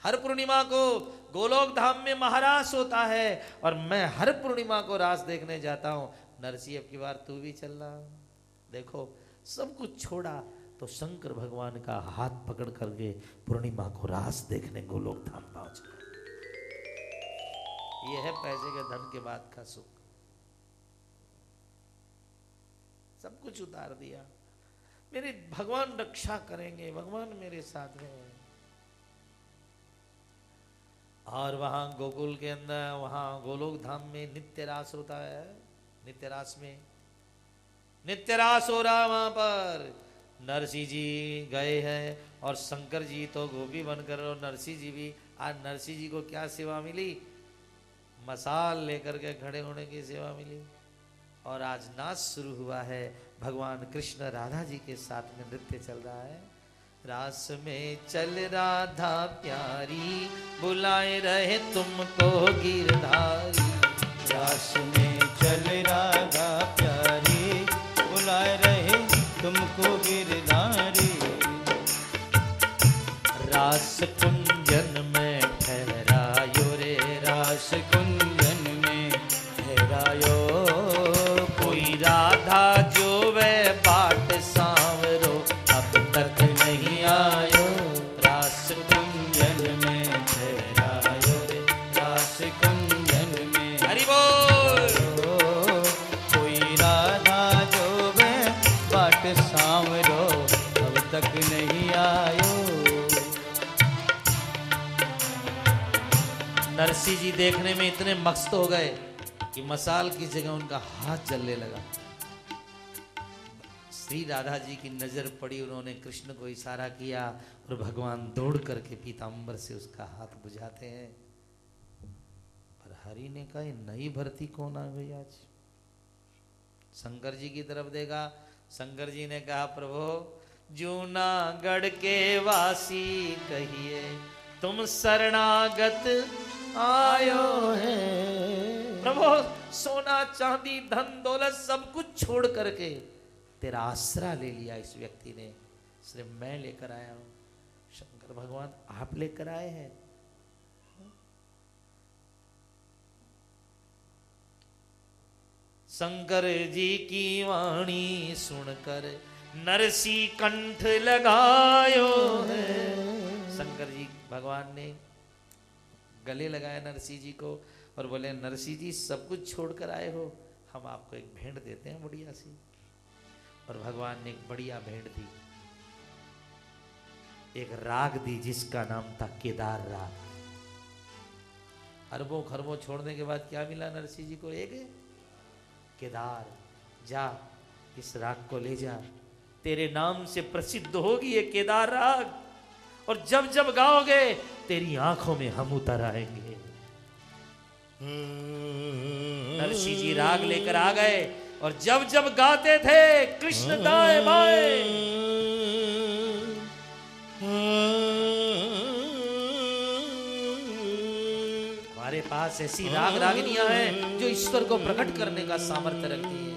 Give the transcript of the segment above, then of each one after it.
हर पूर्णिमा को गोलोक धाम में महारास होता है और मैं हर पूर्णिमा को रास देखने जाता हूं। नरसिंह अब की बार तू भी चलना। देखो सब कुछ छोड़ा तो शंकर भगवान का हाथ पकड़ करके पूर्णिमा को रास देखने गोलोक धाम पहुंच गए। यह है पैसे के धन के बाद का सुख। सब कुछ उतार दिया। मेरे भगवान रक्षा करेंगे, भगवान मेरे साथ में है। और वहां गोकुल के अंदर, वहां गोलोक धाम में नित्य रास होता है। नित्य रास में नित्य रास हो रहा। वहां पर नरसिंह जी गए हैं और शंकर जी तो गोपी बनकर, और नरसिंह जी भी। आज नरसिंह जी को क्या सेवा मिली? मसाल लेकर के खड़े होने की सेवा मिली। और आज नाच शुरू हुआ है। भगवान कृष्ण राधा जी के साथ में नृत्य चल रहा है। रास में चल राधा प्यारी, बुलाए रहे तुमको गिरधारी। रास में चल राधा प्यारी, बुलाए रहे तुमको गिरधारी। रास कुंजन में ठहरायो रे, रास कुंजन में ठहरायो। कोई राधा जो वे बाट सांवरो, अब तक नहीं आयो। रास कुंजन में ठहरायो रे, रास कुंजन में। हरि बोल। कोई राधा जो वे बाट सांवरो, अब तक नहीं आयो। नरसिंह जी देखने में इतने मस्त हो गए कि मसाल की जगह उनका हाथ जलने लगा। श्री राधा जी की नजर पड़ी, उन्होंने कृष्ण को इशारा किया और भगवान दौड़ करके पीतांबर से उसका हाथ बुझाते हैं। पर हरि ने कहा ये नई भर्ती कौन आ गई आज? शंकर जी की तरफ देखा। शंकर जी ने कहा प्रभु जूनागढ़ के वासी कहिए, तुम शरणागत आयो है। प्रभु सोना चांदी धन दौलत सब कुछ छोड़ करके तेरा आसरा ले लिया इस व्यक्ति ने, इसलिए मैं लेकर आया हूं। शंकर भगवान आप लेकर आए हैं। शंकर जी की वाणी सुनकर नरसिंह कंठ लगायो है। शंकर जी भगवान ने गले लगाया नरसिंह जी को और बोले नरसिंह जी सब कुछ छोड़कर आए हो, हम आपको एक भेंट देते हैं बढ़िया सी। और भगवान ने एक बढ़िया भेंट दी, एक राग दी जिसका नाम था केदार राग। अरबों खरबों छोड़ने के बाद क्या मिला नरसिंह जी को? एक केदार। जा इस राग को ले जा, तेरे नाम से प्रसिद्ध होगी ये केदार राग, और जब जब गाओगे तेरी आंखों में हम उतर आएंगे। नरसिंह जी राग लेकर आ गए और जब जब गाते थे कृष्ण दाएं बाएं। हमारे पास ऐसी राग रागिनियां हैं जो ईश्वर को प्रकट करने का सामर्थ्य रखती हैं।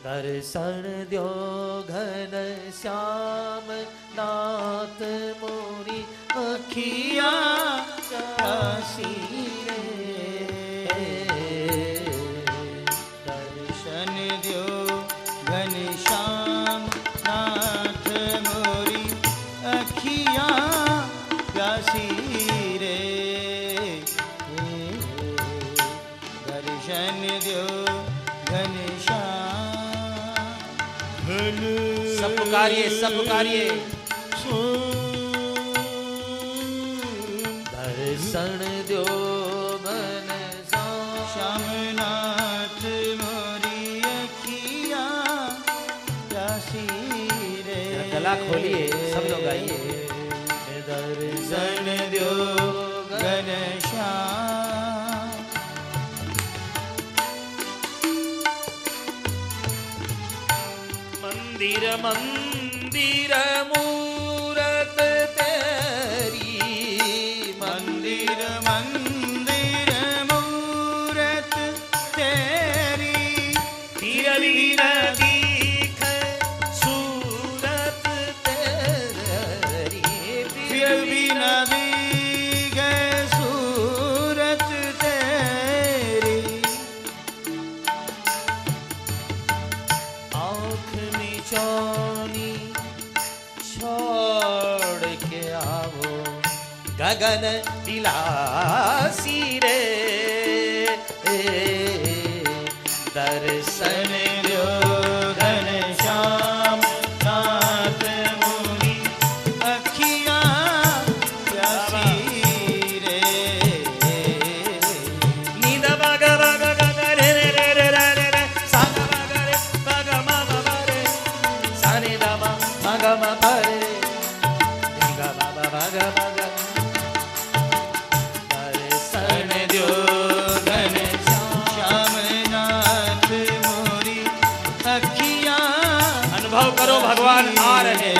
दर्शन द्यो घन श्याम नाथ मोरी अखिया काशी रे। दर्शन द्यो घन श्याम नाथ मोरी अखिया प्यासी रे। दर्शन द्यो घन श्याम। सब पुकारिए, सब पुकारिए। दर्शन द्यो घन श्याम नाथ मोरी अखिया प्यासी रे। गला खोलिए, सब लोग आइए। दर्शन द्यो घन श्याम। मंदिर मंदिर मूरत तेरी, मंदिर मंदिर मूरत तेरी। धीर धीर दीख सूरत तेरी। गगन विलासी रे दर्शन दो घनश्याम नाथ मुनि अखियाँ प्यासी रे नीद बग बग गग रे रे रे रे रे रे रे सा ग बग रे बग म ब ब रे सा नि द म म ग म प रे नी ग ब ब ब ग ब ग दर्शन दो घनश्याम नाथ मोरी अखियाँ अनुभव करो भगवान आ रहे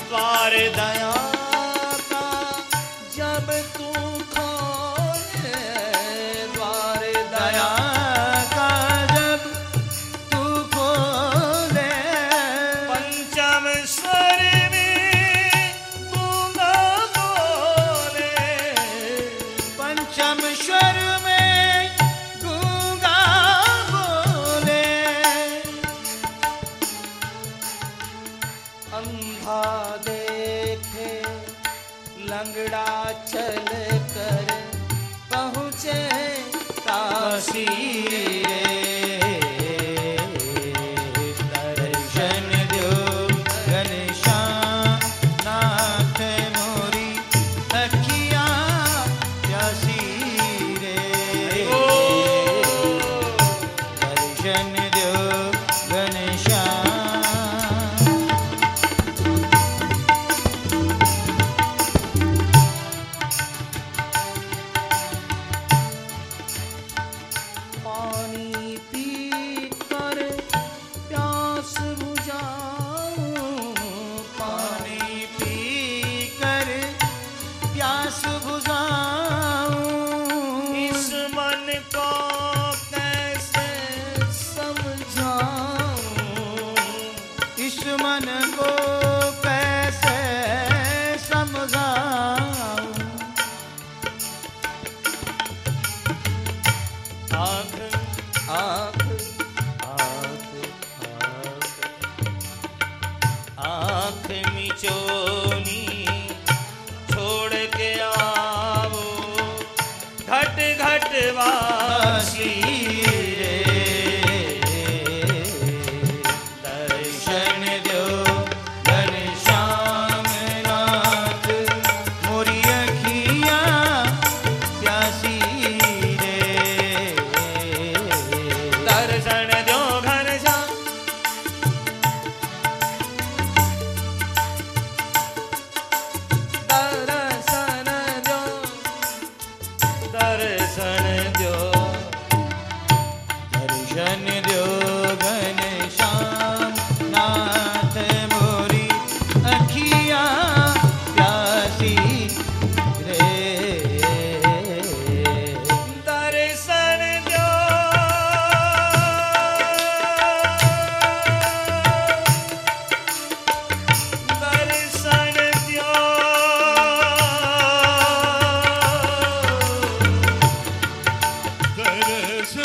द्वार दया का जब तू खोले द्वार दया दया का जब तू खोले पंचम स्वर में गूंगा बोले पंचम स्वर में गूंगा बोले अंधा देखे लंगड़ा चल कर पहुँचे काशी दर्शन दो घनश्याम नाथ मोरी अखियाँ प्यासी रे दर्शन दो घनश्याम पानी पी कर प्यास बुझाऊं पानी पी कर प्यास बुझाऊं इस मन को कैसे समझाऊं इस मन को कैसे समझाऊं आँख आँख आँख आँख मिचोनी छोड़ के आओ घट घट वासी रे दर्शन दो घनश्याम नाथ मोरी अखियाँ प्यासी रे दर्शन दो घनश्याम दर्शन दो दर्शन दो दर्शन दो घनश्याम नाथ मोरी अखियाँ प्यासी रे दर्शन दो दर्शन दो राधे कृष्ण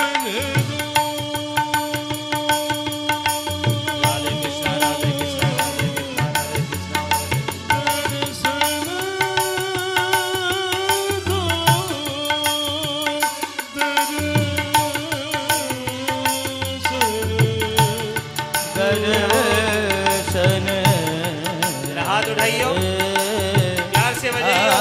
राधे कृष्ण राधे कृष्ण राधे कृष्ण दर्शन जरा हाथ उठाइयो प्यार से बजाइयो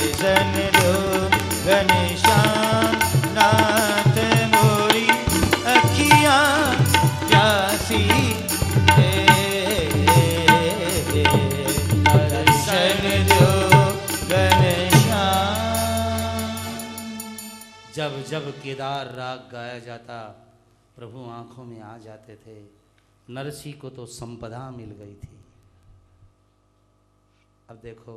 दर्शन दो घनश्याम नाथ मोरी अखियाँ प्यासी दर्शन दो घनश्याम। जब जब केदार राग गाया जाता प्रभु आंखों में आ जाते थे। नरसी को तो संपदा मिल गई थी। अब देखो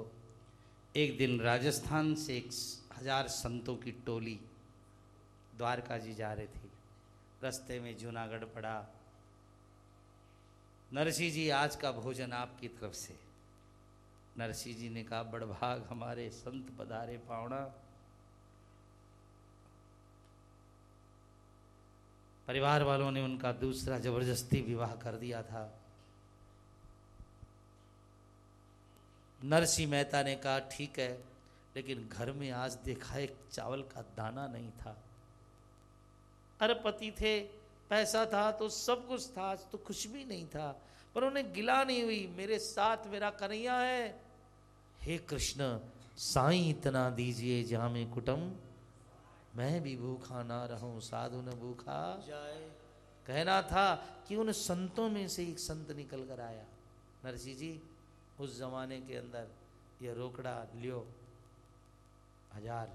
एक दिन राजस्थान से 1000 संतों की टोली द्वारका जी जा रहे थे। रास्ते में जूनागढ़ पड़ा। नरसिंह जी आज का भोजन आपकी तरफ से। नरसिंह जी ने कहा बड़भाग हमारे संत पधारे पावना। परिवार वालों ने उनका दूसरा जबरदस्ती विवाह कर दिया था। नरसिंह मेहता ने कहा ठीक है, लेकिन घर में आज देखा एक चावल का दाना नहीं था। अरबपति थे, पैसा था तो सब कुछ था, आज तो कुछ भी नहीं था। पर उन्हें गिला नहीं हुई, मेरे साथ मेरा कन्हैया है। हे कृष्ण साईं इतना दीजिए जामे कुटुम, मैं भी भूखा ना रहूं साधु न भूखा जाए। कहना था कि उन संतों में से एक संत निकल कर आया। नरसिंह जी उस जमाने के अंदर ये रोकड़ा लियो 1000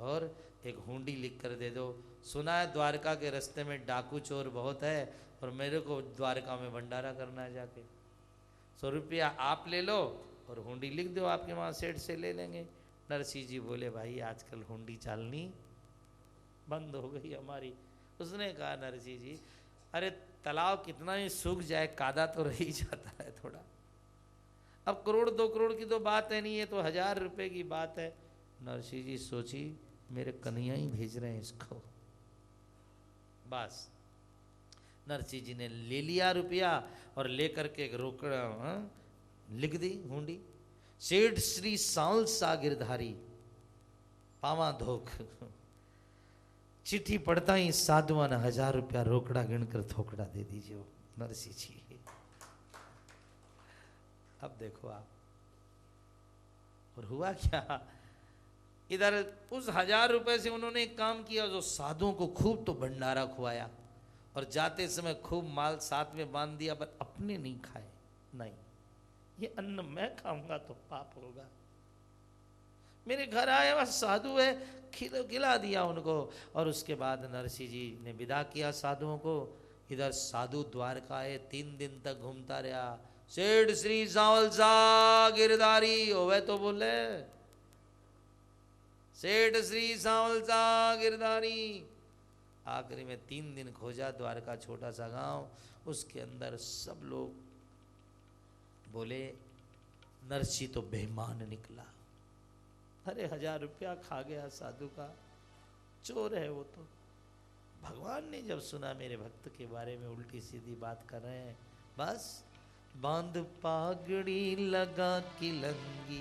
और एक हुंडी लिख कर दे दो। सुना है द्वारका के रास्ते में डाकू चोर बहुत है और मेरे को द्वारका में भंडारा करना है, जाके 100 रुपया आप ले लो और हुंडी लिख दो, आपके वहाँ सेठ से ले लेंगे। नरसिंह जी बोले भाई आजकल हुंडी चालनी बंद हो गई हमारी। उसने कहा नरसिंह जी अरे तालाब कितना ही सूख जाए कादा तो रह ही जाता है थोड़ा। अब करोड़ 2 करोड़ की तो बात है नहीं, है तो 1000 रुपए की बात है। नरसिंह जी सोची मेरे कन्हैया ही भेज रहे हैं इसको। बस नरसिंह जी ने ले लिया रुपया और लेकर के एक रोकड़ा लिख दी हुंडी। सेठ श्री सालसा गिरधारी पावा धोख। चिट्ठी पढ़ता ही साधुआ ने 1000 रुपया रोकड़ा गिनकर थोकड़ा दे दीजिए नरसिंह जी। अब देखो आप, और हुआ क्या, इधर उस 1000 रुपए से उन्होंने एक काम किया, जो साधुओं को खूब तो भंडारा खुआया और जाते समय खूब माल साथ में बांध दिया, पर अपने नहीं खाए। नहीं, ये अन्न मैं खाऊंगा तो पाप होगा। मेरे घर आया हुआ साधु है, खिला दिया उनको। और उसके बाद नरसिंह जी ने विदा किया साधुओं को। इधर साधु द्वारका आए, 3 दिन तक घूमता रहा। सेठ श्री सावलसा गिरधारी होवे तो बोले सेठ श्री सावलसा गिरधारी। आखिरी में 3 दिन खोजा द्वारका, छोटा सा गांव, उसके अंदर सब लोग बोले नरसिंह तो बेईमान निकला। अरे 1000 रुपया खा गया साधु का, चोर है वो तो। भगवान ने जब सुना मेरे भक्त के बारे में उल्टी सीधी बात कर रहे हैं, बस बांध पागड़ी लगा किलंगी,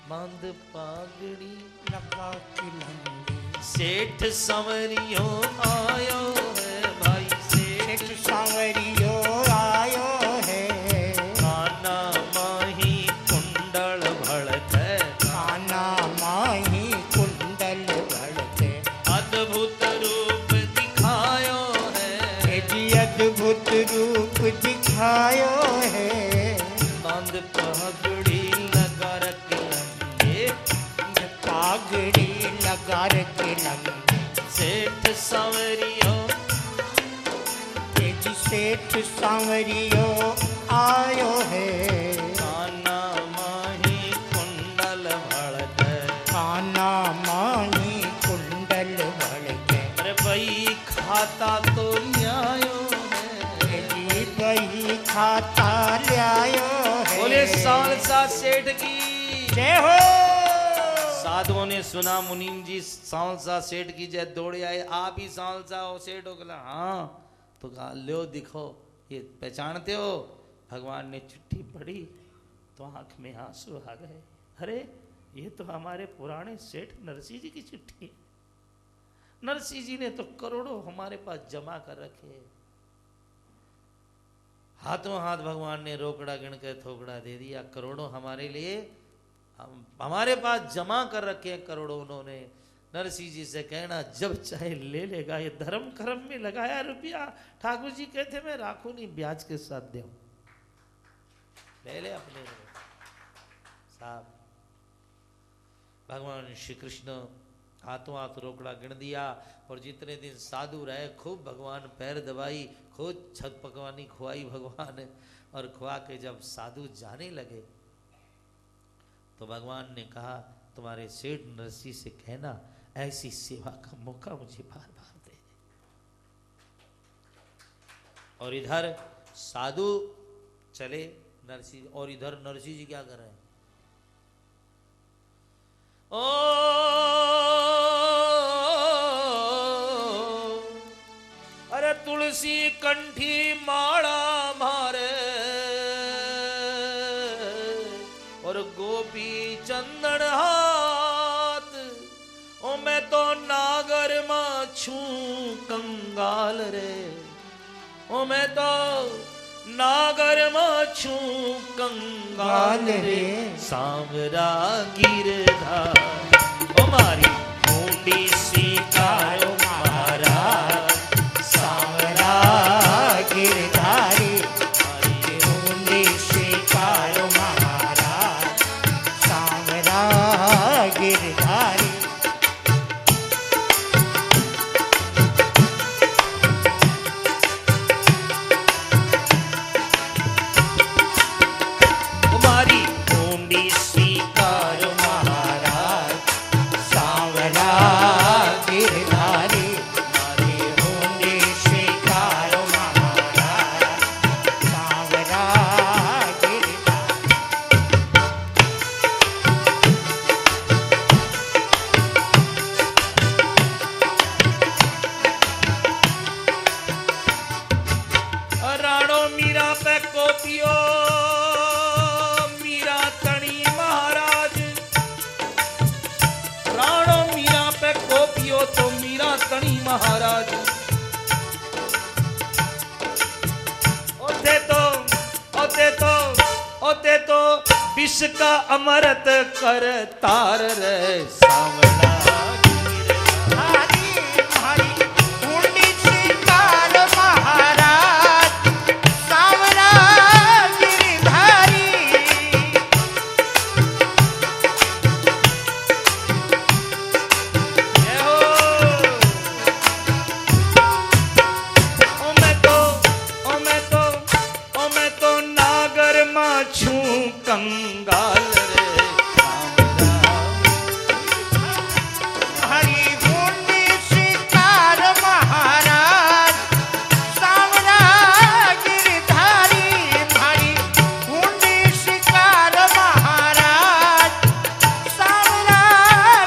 बांध पागड़ी लगा किलंगी। सेठ संवरियो आयो है भाई, सेठ सांवरियो आयो है। काना माही कुंडल भड़के, काना माही कुंडल भड़के। अद्भुत रूप दिखायो है, जी अद्भुत रूप दिखायो है। बांध पगड़ी लगा रखिलंगे, पागड़ी लगा रखिलंगे। सेठ सांवरियो, जी सेठ सांवरियो आयो है। काना माही कुंडल भड़के, काना माही कुंडल भड़के। अरे भाई खाता तो न्यायो है, जी बही खाता ल्यायो है। बोले सालसा सेठ की जय हो। साधुओं ने सुना मुनीम जी सालसा सेठ की जय, दौड़े आए। आप ही सालसा हो सेठ हो? कहला हाँ। तो कहा लो दिखो, ये पहचानते हो? भगवान ने चिट्ठी पढ़ी तो आंख में आंसू आ गए। अरे ये तो हमारे पुराने सेठ नरसिंह जी की चिट्ठी है। नरसिंह जी ने तो करोड़ों हमारे पास जमा कर रखे। हाथों हाथ भगवान ने रोकड़ा गिन के थोकड़ा दे दिया। करोड़ों हमारे लिए हमारे पास जमा कर रखे हैं, करोड़ों उन्होंने। नरसिंह जी से कहना जब चाहे ले लेगा, ये धर्म कर्म में लगाया रुपया। ठाकुर जी कहते मैं राखू नहीं, ब्याज के साथ दे, ले ले अपने साहब। भगवान श्री कृष्ण हाथों हाथ रोकड़ा गिन दिया। और जितने दिन साधु रहे खूब भगवान पैर दबाई, खूब छत पकवानी खुआई भगवान। और खुआ के जब साधु जाने लगे तो भगवान ने कहा तुम्हारे सेठ नरसिंह से कहना ऐसी सेवा का मौका मुझे बार बार दे। और इधर साधु चले नरसिंह, और इधर नरसिंह जी क्या कर रहे हैं? ओ अरे तुलसी कंठी माला मारे और गोपी चंदन हाथ, ओ मैं तो नागर माछू कंगाल रे, ओ मैं तो नागर माछू कंगाल रे, सांवरा गिरधार ओ मारी मुंडी सिकारो महाराज, सांवरा गिरधारी मारी मुंडी सिकारो महाराज, सांवरा गिरधारी। महाराज ओते तो विष का अमृत कर तार रे, सांवरा कंगाल रे, हरि मुंडी शिकार महाराज, सांवरा गिरधारी हरि मुंडी शिकार महाराज, सांवरा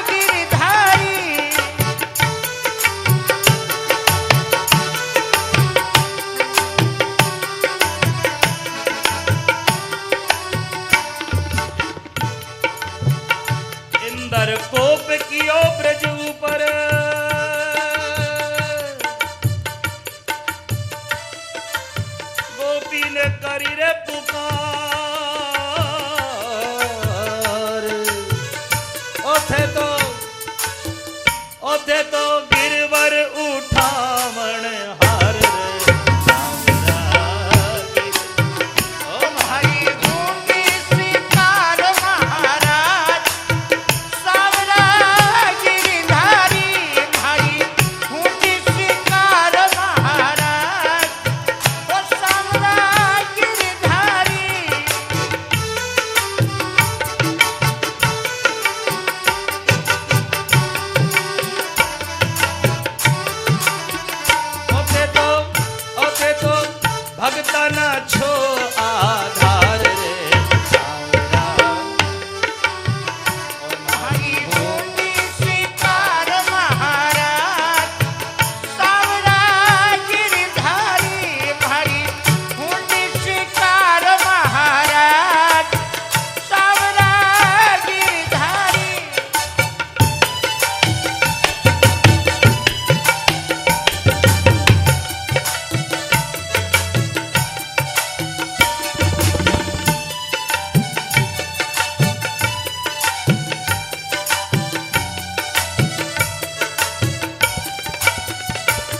गिरधारी। इंदर कोप कियो ब्रज ऊपर, गोपी ने करी रे पुकार, ओथे तो गिरवर उठावण हार रे, भगता ना छो आधार रे, सांवरा हरि मुंडी शिकार महाराज, सांवरा गिरधारी हरि मुंडी शिकार महाराज, सांवरा गिरधारी।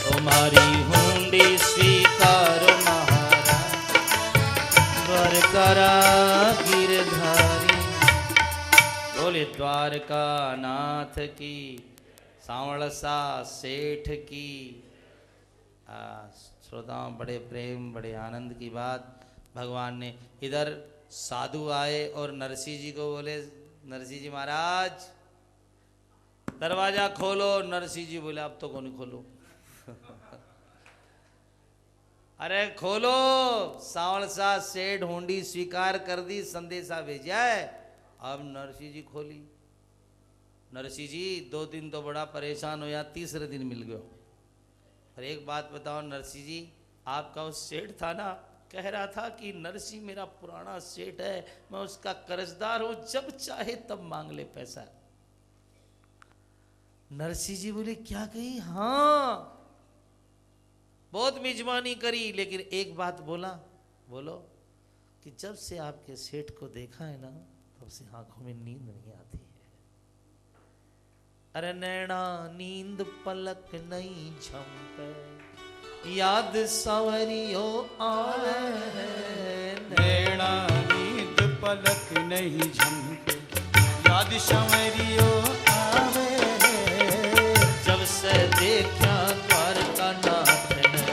तुम्हारी हुंडी स्वीकार महाराज, द्वारका गिरधारी। बोले द्वारका नाथ की, सांवरसा सेठ की। श्रोताओं, बड़े प्रेम बड़े आनंद की बात भगवान ने। इधर साधु आए और नरसिंह जी को बोले नरसिंह जी महाराज दरवाजा खोलो। नरसिंह जी बोले अब तो कौन खोलो। अरे खोलो। सावल सा सेठ हुंडी स्वीकार कर दी, संदेशा भेजा है। अब नरसिंह जी खोली। नरसिंह जी 2 दिन तो बड़ा परेशान हो या, तीसरे दिन मिल गयो। पर एक बात बताओ नरसिंह जी, आपका उस सेठ था ना, कह रहा था कि नरसिंह मेरा पुराना सेठ है, मैं उसका कर्जदार हूं, जब चाहे तब मांग ले पैसा। नरसिंह जी बोले क्या कही? हाँ बहुत मिजमानी करी, लेकिन एक बात बोला। बोलो कि जब से आपके सेठ को देखा है ना, तब से आंखों में नींद नहीं आती है। अरे नैना नींद पलक नहीं झपके, याद सवरियो आवे। नैना नींद पलक नहीं झपके, याद सवरियो आवे। जब से देखा द्वारका नाथ ने,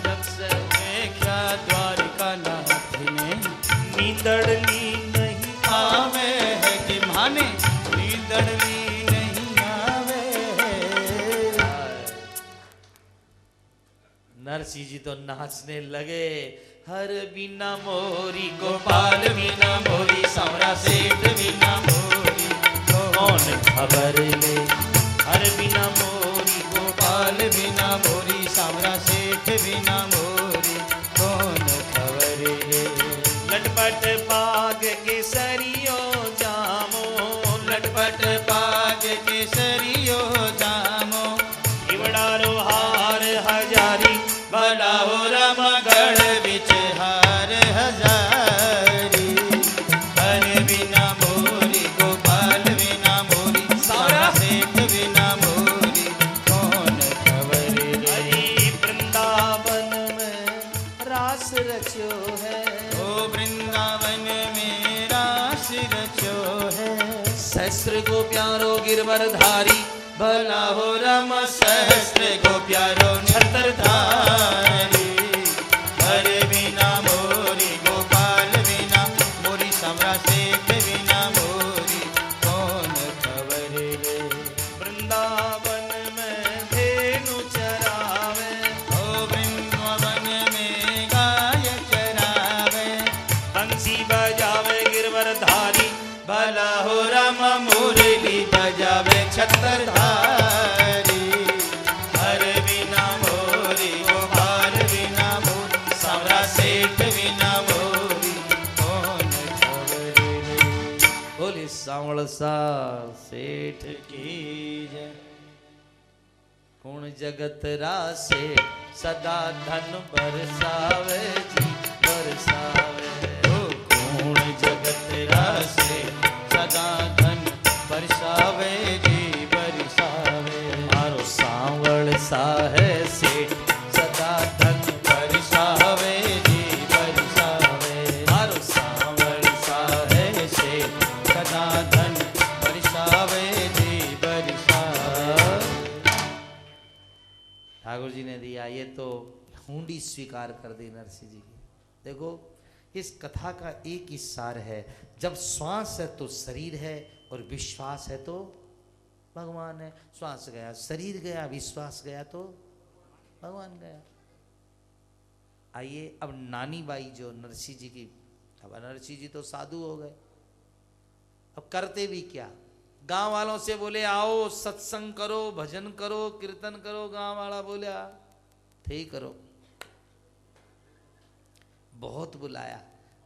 जब से देखा द्वारका नाथ ने, नींदड़ली नहीं आवे है कि माने नींदड़ली नहीं आवे। नरसिंह जी तो नाचने लगे। हर बिना मोरी गोपाल बिना मोरी, सावरा सेठ बिना मोरी, कौन खबर ले। हर बिना मोरी गोपाल बिना मोरी, सावरा सेठ बिना मोरी, कौन खबर है। लटपट पाग केसरियो जामो, लटपट पाग केसरियो जामो, इवड़ारो हार हजारी, भला हो रमगढ़ बिच हार हजारी। हर बिना मोरी गोपाल बिना मोरी, सावरा सेठ बिना मोरी, कौन खबर है। हरी वृंदावन में रास रचो है, ओ वृंदावन में रास रचो है। सहस्त्र को प्यारो गिरवरधारी, भला हो रम सहस्त्र गो प्यारो छत्रधारी। हर बिना मोरी गोपाल बिना मोरी, सावरा सेठ बिना मोरी, कौन खबर है। वृंदावन में धेनु चरावे, ओ वृंदावन में गाय चरावे, बंसी बजावे गिरवरधारी, भला हो रम मुरली बजावे छत्रधारी। हर बिना मोरी गोपाल बिना मोरी, सावरा सेठ बिना मोरी, कौन खबर है। बोले सांवल सा सेठ की जय। गुण जगत रासे, सदा धन बरसावे जी बरसावे। ओ गुण जगत रासे, सदा धन बरसावे जी बरसावे। मारो सांवल सा है सेठ, सदा धन बरसावे जी बरसावे। मारो सांवल सा है सेठ, सदा धन बरसावे जी बरसावे। ठाकुर जी ने दिया। ये तो हुंडी स्वीकार कर दी नरसिंह जी की। देखो इस कथा का एक ही सार है, जब श्वास है तो शरीर है, और विश्वास है तो भगवान है। श्वास गया शरीर गया, विश्वास गया तो भगवान गया। आइए अब नानी बाई जो नरसिंह जी की, अब नरसिंह जी तो साधु हो गए, अब करते भी क्या। गांव वालों से बोले आओ सत्संग करो, भजन करो, कीर्तन करो। गांव वाला बोला ठीक करो। बहुत बुलाया,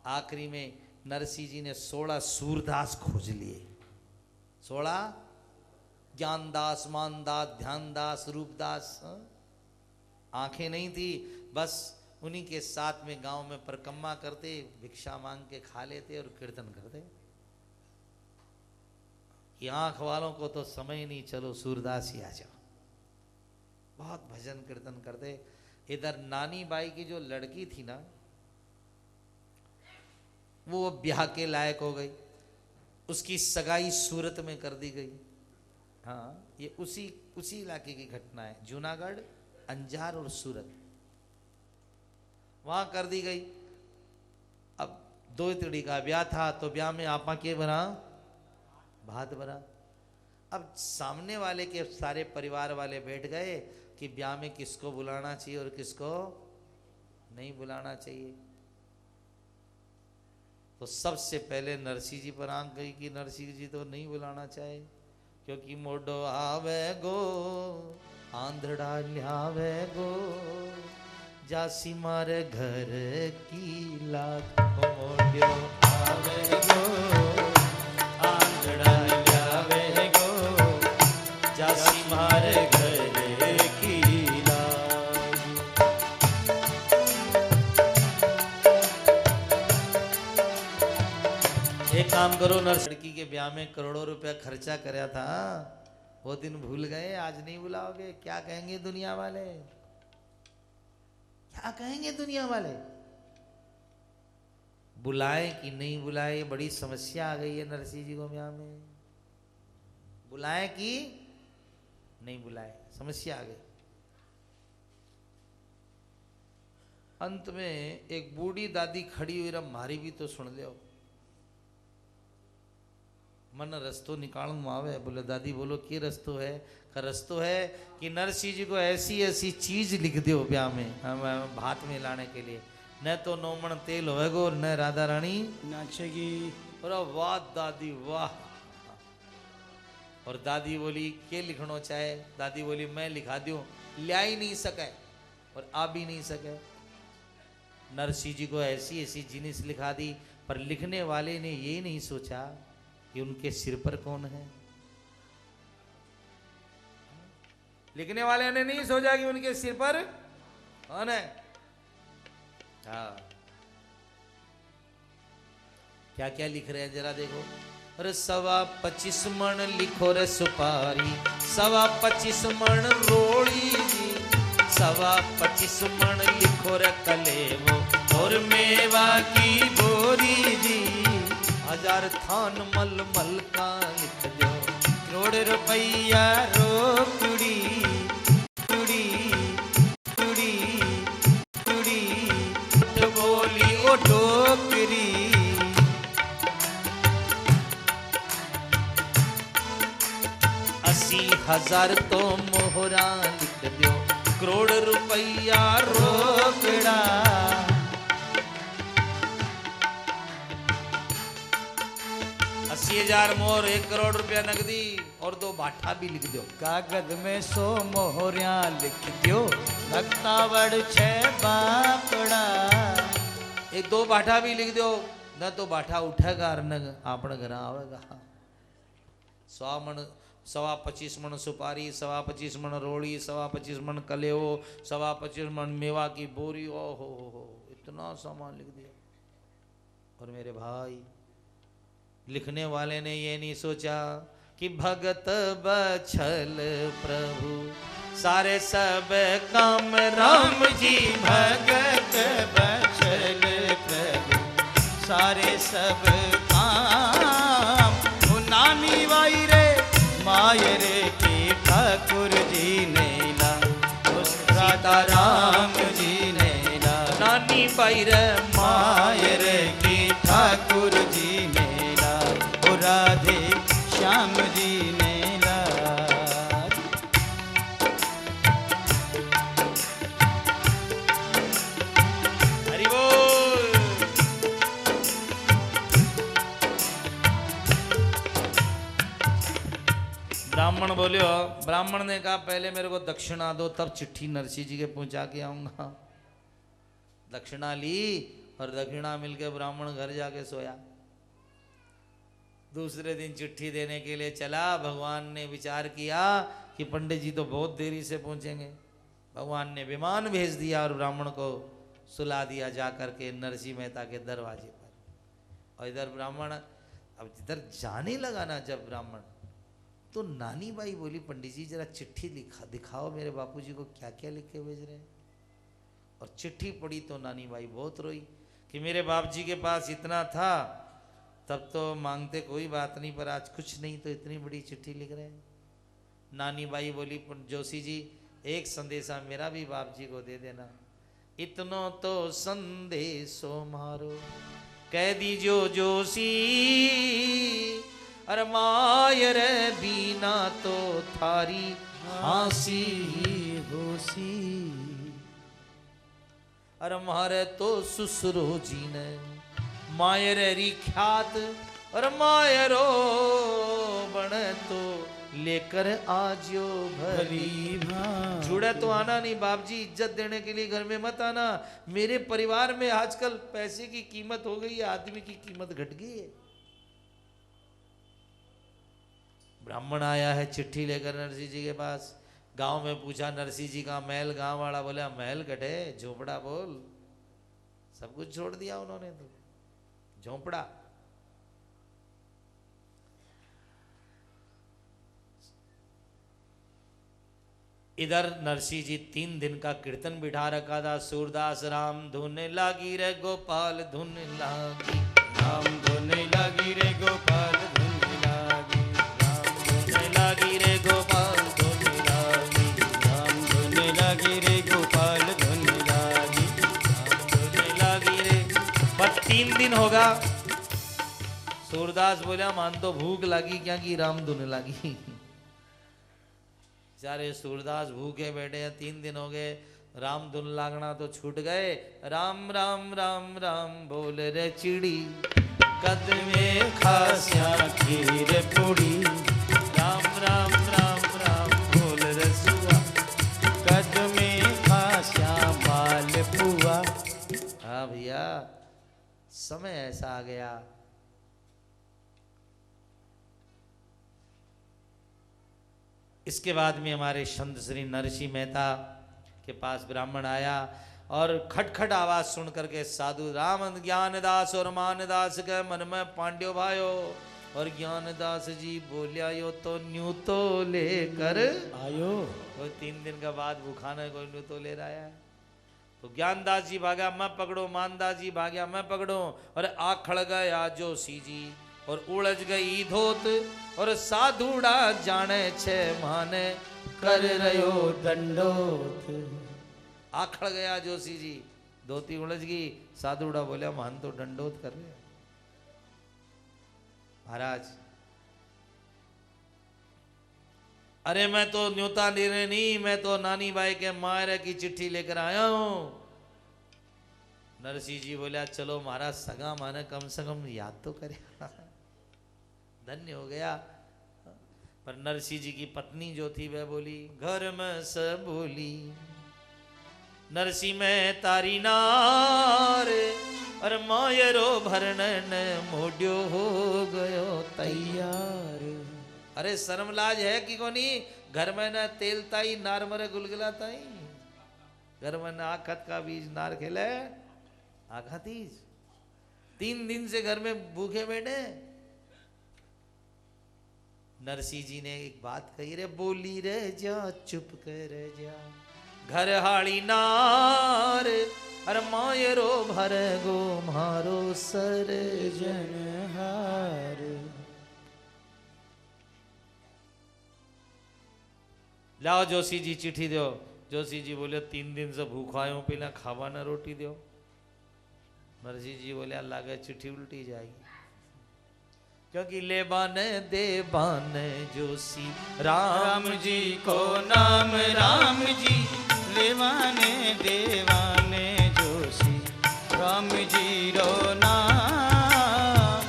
आखिरी में नरसिंह जी ने 16 सूरदास खोज लिए। 16 ज्ञानदास, मानदास, ध्यानदास, रूपदास। आंखें नहीं थी, बस उन्हीं के साथ में गांव में परिक्रमा करते, भिक्षा मांग के खा लेते और कीर्तन करते। कि आंख वालों को तो समय नहीं, चलो सूरदास ही आ जाओ। बहुत भजन कीर्तन करते। इधर नानी बाई की जो लड़की थी ना, वो ब्याह के लायक हो गई, उसकी सगाई सूरत में कर दी गई। हाँ, ये उसी इलाके की घटना है, जूनागढ़, अंजार और सूरत, वहां कर दी गई। अब 2 तिड़ी का ब्याह था, तो ब्याह में आपा के बना भात भरा। अब सामने वाले के सारे परिवार वाले बैठ गए कि ब्याह में किसको बुलाना चाहिए और किसको नहीं बुलाना चाहिए। तो सबसे पहले नरसिंह जी पर आंख गई कि नरसिंह जी तो नहीं बुलाना चाहे, क्योंकि मोडो आवे गो आंधड़ा ल्यावे गो जासी मारे घर की लाख मोड्यो आवे गो आंधड़ा ल्यावे गो जासी मारे घर की लाख। एक काम करो, लड़की के ब्याह में करोड़ों रुपया खर्चा कराया था, वो दिन भूल गए, आज नहीं बुलाओगे, क्या कहेंगे दुनिया वाले, क्या कहेंगे दुनिया वाले। बुलाए कि नहीं बुलाए, बड़ी समस्या आ गई है नरसिंह जी को ब्याह में। बुलाए कि नहीं बुलाए, समस्या आ गई। अंत में एक बूढ़ी दादी खड़ी हुई, मारी भी तो सुन लो, मन रस्तो निकालू आवे। बोले दादी बोलो कि रस्तो है, का रस्तो है कि नरसिंह जी को ऐसी ऐसी चीज लिख दो ब्याह में भात में लाने के लिए, न तो नौमण तेल होएगो न राधा रानी नाचेगी। अरे वाह दादी वाह। और दादी बोली के लिखना चाहे, दादी बोली मैं लिखा दूं, ला ही नहीं सके और आ भी नहीं सके। नरसिंह जी को ऐसी ऐसी जिनिस लिखा दी, पर लिखने वाले ने ये नहीं सोचा कि उनके सिर पर कौन है। लिखने वाले ने नहीं सोचा कि उनके सिर पर कौन है। हाँ, क्या क्या लिख रहे हैं जरा देखो। अरे 25 मण लिखो रे सुपारी, 25 मण रोड़ी जी, 25 मण लिखो रे कलेवो और मेवा की बोरी जी, 1000 थान मल मल का लिख दो, करोड़ रुपया रोकड़ी कुड़ी कुड़ी कुड़ी तो बोली ओ टोकरी। 80,000 तो मोहरा लिख दो, करोड़ रुपया रोकड़ा 80,000 मोहर, 1 करोड़ रुपया नगदी और 2 भाठा भी लिख दो। कागज में 100 मोहरिया लिख दो, लगता बड़ 6 बापड़ा। एक 2 भाठा भी लिख दो, न तो भाठा उठेगा और न अपने घर आवेगा। 25 मण सुपारी, 25 मण रोड़ी, 25 मण कलेवो, 25 मण मेवा की बोरी। ओ हो, इतना सामान लिख दिया। और मेरे भाई, लिखने वाले ने ये नहीं सोचा कि भगत बछल प्रभु सारे सब काम राम जी, भगत बछल प्रभु सारे सब काम। नानी वाई रे मायरे की ठाकुर जी ने ला, राधा राम जी ने ला। नानी बाई रे मायरे की ठाकुर जी ने ला, राधे श्याम जी ने ला। हरि बोल। ब्राह्मण बोलियो, ब्राह्मण ने कहा पहले मेरे को दक्षिणा दो, तब चिट्ठी नरसिंह जी के पहुंचा के आऊंगा। दक्षिणा ली और दक्षिणा मिलके ब्राह्मण घर जाके सोया। दूसरे दिन चिट्ठी देने के लिए चला। भगवान ने विचार किया कि पंडित जी तो बहुत देरी से पहुंचेंगे। भगवान ने विमान भेज दिया और ब्राह्मण को सुला दिया जा करके नरसिंह मेहता के दरवाजे पर। और इधर ब्राह्मण अब इधर जाने लगा ना, जब ब्राह्मण तो नानी बाई बोली पंडित जी जरा चिट्ठी दिखाओ मेरे बापूजी को क्या क्या लिख के भेज रहे हैं। और चिट्ठी पढ़ी तो नानी बाई बहुत रोई कि मेरे बाप जी के पास इतना था तब तो मांगते कोई बात नहीं, पर आज कुछ नहीं तो इतनी बड़ी चिट्ठी लिख रहे हैं। नानी बाई बोली जोशी जी एक संदेशा मेरा भी बाप जी को दे देना। इतनो तो संदेशो मारो कह दीजो जोशी, अरे मायर बीना तो थारी हाँसी होसी। अरे मारे तो सुसरो जी ने मायर री ख्यात। अरे मायरो बने तो लेकर आजियो भली भांत। जुड़े तो आना नहीं बाप जी, इज्जत देने के लिए घर में मत आना। मेरे परिवार में आजकल पैसे की कीमत हो गई है, आदमी की कीमत घट गई है। ब्राह्मण आया है चिट्ठी लेकर नरसिंह जी के पास। गांव में पूछा नरसिंह जी का महल, गांव वाला बोला महल घटे झोपड़ा बोल। सब कुछ छोड़ दिया उन्होंने तो, झोपड़ा। इधर नरसिंह जी 3 दिन का कीर्तन बिठा रखा था। सूरदास राम धुन लागी रे गोपाल धुन लागी, राम धुन लागी रे गोपाल धुन लागी, राम धुन लागी रे गोपाल धुन लागी, राम धुन लागी रे गोपाल धुन लागी, राम धुन लागी रे। बस 3 दिन होगा। सूरदास बोला मान तो भूख लगी क्या कि राम धुन लागी। सारे सूरदास भूखे बैठे हैं, 3 दिन हो गए, राम धुन लागना तो छूट गए। राम राम राम राम बोल रे चिड़ी, कद में खास्या खीर पूड़ी। राम राम राम राम बोल रे सुआ, कद में खास्या माल पुआ। हाँ भैया, समय ऐसा आ गया। इसके बाद में हमारे संत श्री नरसिंह मेहता के पास ब्राह्मण आया और खटखट आवाज सुन करके साधु राम ज्ञानदास और मानदास के मन में पांड्यो भायो। और ज्ञानदास जी बोलिया यो तो न्यू तो लेकर आयो। कोई 3 दिन का बाद भूखाना, कोई न्यू तो ले रहा है। तो ज्ञानदास जी भागा मैं पकड़ो, मानदास जी भाग्या मैं पकड़ो। और आखड़ गया जोशी जी और उलझ गई धोत। और साधुड़ा जाने छे माने कर रयो दंडोत। आखड़ गया जोशी जी, धोती उलझ गई। साधुड़ा बोले मान तो दंडोत कर रहे। महाराज अरे मैं तो न्योता लेने नहीं, मैं तो नानी बाई के मायरे की चिट्ठी लेकर आया हूं। नरसिंह जी बोला चलो महाराज सगा माने कम से कम याद तो करे। धन्य हो गया। पर नरसिंह जी की पत्नी जो थी वह बोली घर में सब बोली नरसिंह में तारी नार। और मायरो भरन मोड्यो हो गयो तैयार। अरे शर्म लाज है कि कोनी, घर में न तेल ताई नार मरे गुलगुला ताई। घर में न आखत का बीज नार खेले आखा तीज। 3 दिन से घर में भूखे बैठे। नरसिंह जी ने एक बात कही रे बोली रे जा चुप कर जा घर हाड़ी नार। अरे मायरो भर गो मारो सर जनहार। लाओ जोशी जी चिट्ठी दो। जोशी जी बोले 3 दिन से भूखा आयो, पहला खावा ना रोटी दो। नरसिंह जी बोले अल्लाह के चिट्ठी उल्टी जाएगी। क्योंकि ले बाने दे बाने जोशी राम जी को नाम राम जी लेवाने देवाने जोशी राम जी रो नाम।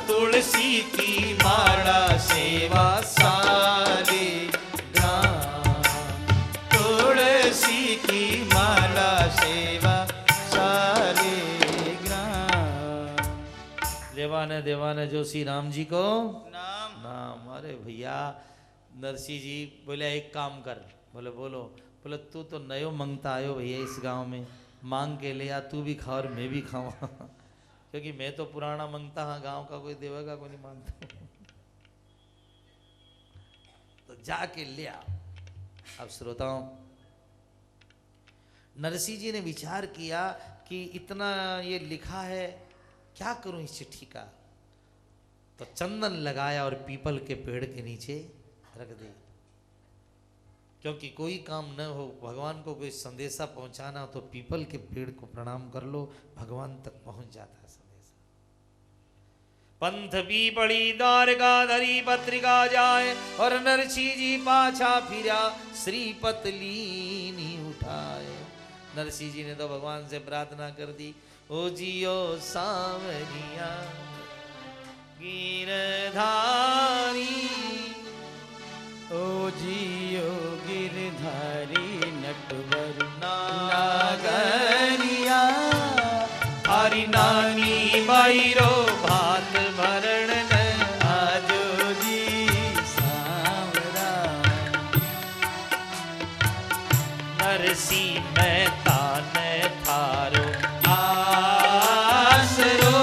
तुलसी की माला सेवा सारे ग्राम। तुलसी की माला सेवा सारे ग्राम। देवाने देवाने जोशी राम जी को नाम नाम। अरे भैया नरसिंह जी बोले एक काम कर। बोले बोलो। बोले तू तो नयो मंगता आयो भैया इस गांव में, मांग के ले आ, तू भी खा और मैं भी खावा। क्योंकि मैं तो पुराना मंगता हाँ, गांव का कोई देवेगा कोई नहीं मानता। तो जाके ले आ। अब श्रोताओं नरसिंह जी ने विचार किया कि इतना ये लिखा है, क्या करूं इस चिट्ठी का। तो चंदन लगाया और पीपल के पेड़ के नीचे रख दी। क्योंकि कोई काम न हो, भगवान को कोई संदेशा पहुंचाना तो पीपल के पेड़ को प्रणाम कर लो, भगवान तक पहुंच जाता है संदेशा। पंथ भी पड़ी द्वारका धरी पत्रिका जाए और नरसी जी पाछा फिरा श्रीपत लीनी उठाए। नरसी जी ने तो भगवान से प्रार्थना कर दी, ओ जियो सांवरिया गिरधारी, ओ जियो गिरधारी नटवर नागरिया, हरि नानी बाईरो भात भरण न आजो जी सांवरा। नरसी मेहता ने थारो आसरो,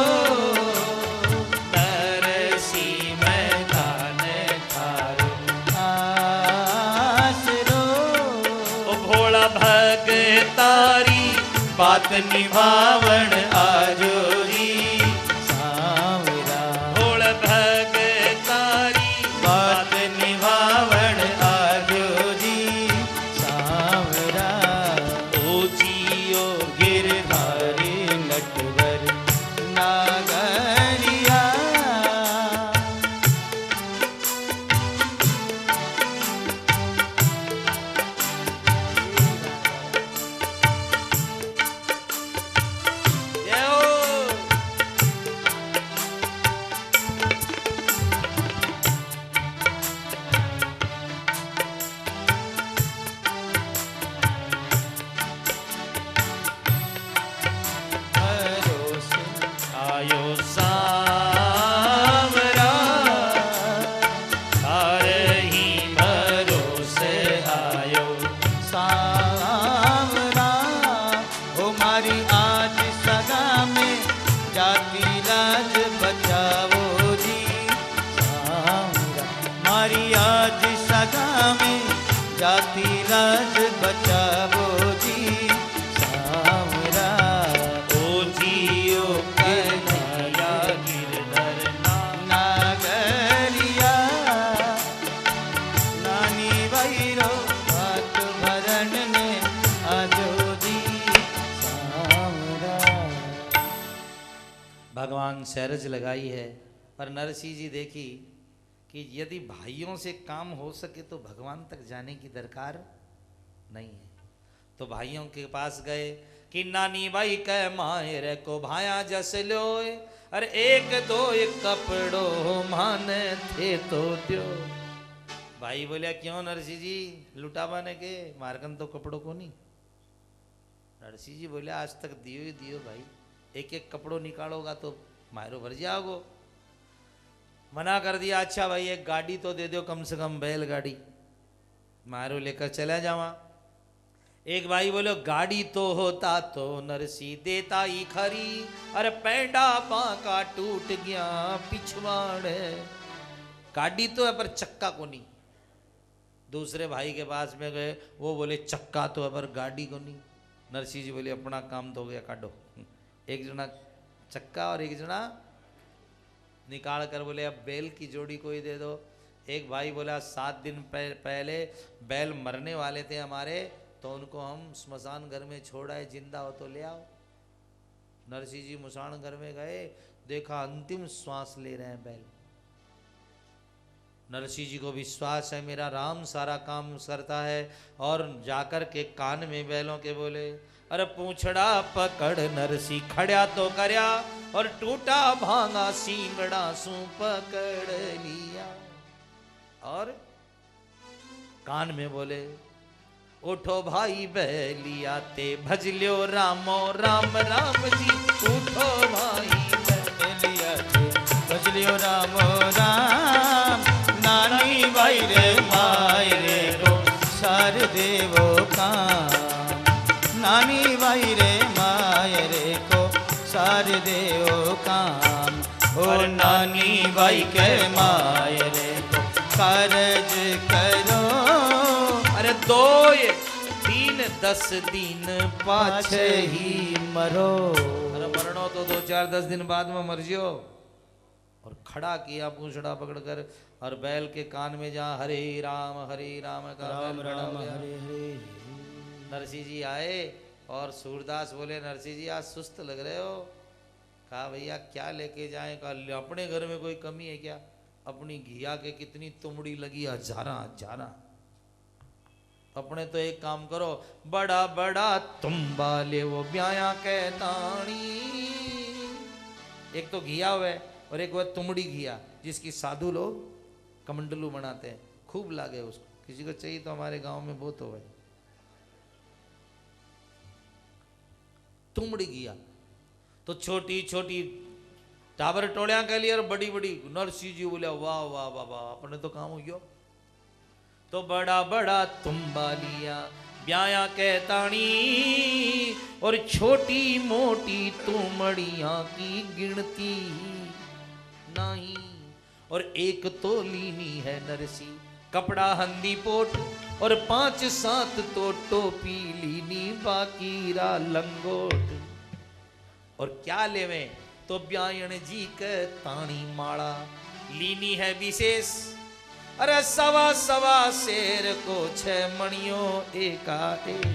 नरसी मेहता ने थारो आसरो। ओ भोला भगतारी बात निभावण आजो जी सांवरा। भोल भगतारी बात निभावण आजो जी सांवरा। ओ जियो गिरधारी नटवर नागरिया, जय हो। भरोसे आयो सांवरा तारही भरोसे आयो सांवरा। ओ मारी आज सगा में जाति लाज बचाओ जी सांवरा। मारी आज सगा में जाति लाज बचाओ जी सांवरा। ओ जियो कन्हैया गिरधर नागरिया, नानी भैरो बात भरण ने आजो जी सांवरा। भगवान शरज लगाई है, पर नरसी जी देखी कि यदि भाइयों से काम हो सके तो भगवान तक जाने की दरकार नहीं है। तो भाइयों के पास गए कि नानी भाई कह मायर को भाया जस लोए, अरे एक दो एक कपड़ो माने थे तो द्यो। भाई बोलिया क्यों नरसी जी लुटा बने के मारकन तो कपड़ों को नहीं। नरसी जी बोले आज तक दियो ही दियो भाई, एक एक कपड़ों निकालोगा तो मायरो भर जाओगो। मना कर दिया, अच्छा भाई एक गाड़ी तो दे दो कम से कम बैलगाड़ी, मारो लेकर चला जावा। एक भाई बोलो गाड़ी तो होता तो नरसी देता ही खरी, अरे पैंडा बांका टूट गया पिछवाड़, गाड़ी तो है पर चक्का को नहीं। दूसरे भाई के पास में गए, वो बोले चक्का तो है पर गाड़ी को नहीं। नरसी जी बोले अपना काम तो हो गया, काटो। एक जना चक्का और एक जना निकाल कर बोले अब बैल की जोड़ी कोई दे दो। एक भाई बोला 7 दिन पहले बैल मरने वाले थे हमारे, तो उनको हम स्मशान घर में छोड़ आए, जिंदा हो तो ले आओ। नरसी जी स्मशान घर में गए, देखा अंतिम श्वास ले रहे हैं बैल। नरसी जी को विश्वास है मेरा राम सारा काम करता है, और जाकर के कान में बैलों के बोले, अरे पूछड़ा पकड़ नरसी खड़ा तो करया, और टूटा भांगा सींगड़ा सू पकड़ लिया। और कान में बोले उठो भाई बैलिया ते भज लियो रामो राम राम जी, उठो भाई बैलिया ते भज लियो रामो राम, नानी भाई रे माय रे रो सार देवो काम, नानी भाई रे माय रे को सार देवो काम। और नानी भाई के माय रे को कारज करो, अरे 2 3 10 दिन पाछे ही मरो। अरे मरणो तो 2 4 10 दिन बाद में मर जियो। और खड़ा किया पूंछड़ा पकड़कर, और बैल के कान में जहाँ हरे राम का राम बैल राम खड़ा हो गया। हरे हरे। नरसी जी आए और सूरदास बोले नरसी जी आज सुस्त लग रहे हो, कहा भैया क्या लेके जाएं? कहा अपने घर में कोई कमी है क्या? अपनी घिया के कितनी तुमड़ी लगी, हजारा। अपने तो एक काम करो, बड़ा बड़ा तुम्बा ले वो ब्याया के ताणी। एक तो घिया हुआ और एक हुआ तुमड़ी घिया, जिसकी साधु लोग कमंडलू बनाते हैं, खूब लागे उसको। किसी को चाहिए तो हमारे गांव में बहुत हो। तुमड़ी घिया तो छोटी छोटी टाबर टोलिया के लिए और बड़ी बड़ी नरसिंह जी बोले वाह वाह वाह वाह, अपने तो काम हो गया। तो बड़ा बड़ा तुम्बा लिया ब्याया के ताणी, और छोटी मोटी तुमड़ियां की गिनती नहीं। और एक तो लीनी है नरसी कपड़ा हंदी पोट, और 5-7 तो टोपी लीनी बाकी रा लंगोट। और क्या लेवे? तो ब्यायण जी के ताणी माला लीनी है विशेष। अरे 1.25 शेर को 6 मणियों एकाएक।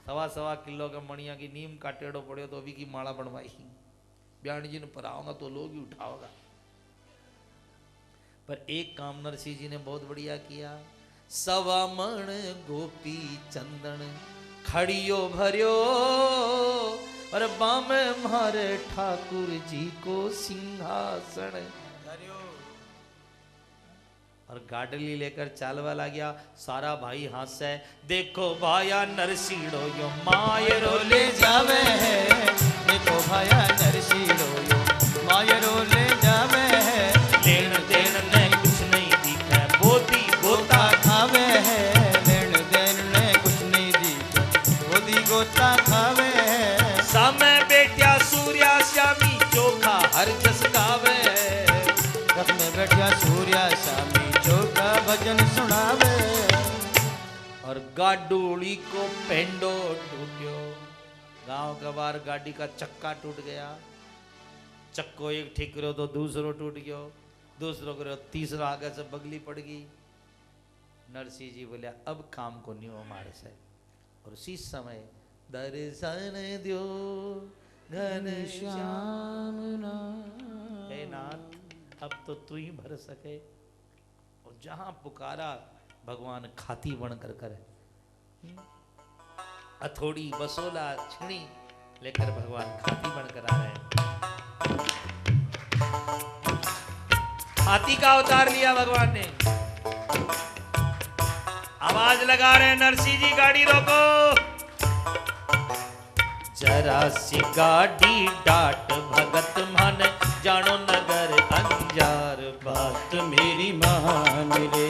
1.25 किलो का मणिया की नीम का टेढ़ो पड़े तो अभी की माला बनवाई। ब्यायण जी ने पराओगा तो लोग ही उठाओगा। पर एक काम नरसिंह जी ने बहुत बढ़िया किया। 1.25 मण गोपी चंदन खड़ियो भरियो, और बामे मारे ठाकुर जी को सिंहासन। और गाडली लेकर चालवा ला गया। सारा भाई हाथ से देखो भाया नरसिंहो यो मायरो ले जावे है, देखो भाया नरसिंहो यो मायरो ले जावे है। लेन देन ने कुछ नहीं दिखा, बोधी गोता खावे है। लेन देन ने कुछ नहीं दिखा, बोधी गोता खावे है। सामे बेटिया सूर्या श्यामी चोखा हर जस गावे। रथ में बैठा सूर्या श्यामी चोखा भजन सुनावे। और गाडूली को पेंडो टूट्यो। गांव का बार गाड़ी का चक्का टूट गया। चक्को एक ठीक करो तो दूसरो टूट गयो, दूसरो करो तीसरा आगे से बगली पड़ गई। नरसिंह जी बोले अब काम को नहीं हमारे से। और उसी समय दर्शन द्यो घनश्याम हे नाथ, अब तो तू ही भर सके। और जहां पुकारा भगवान खाती बन कर हथौड़ी बसोला छिड़ी लेकर भगवान खाती बनकर आ रहे हैं। हाथी का अवतार लिया भगवान ने। आवाज लगा रहे हैं नरसिंह जी गाड़ी रोको। जरा सी गाड़ी डाट भगत मन जानो नगर अंजार। बात मेरी मान रे,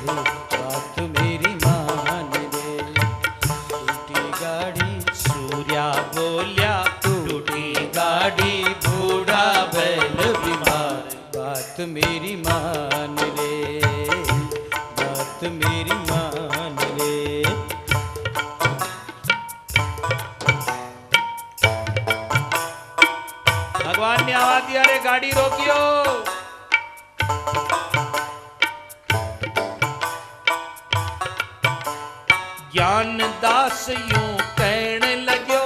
बात मेरी मान रे। टूटी गाड़ी सूर्या बोलिया टूटी गाड़ी, बूढ़ा बैल बीमार। बात मेरी मान रे, बात मेरी मान रे। भगवान ने आवाज दिया रे गाड़ी रोकियो। ज्ञान दास यूं कहने लग्यो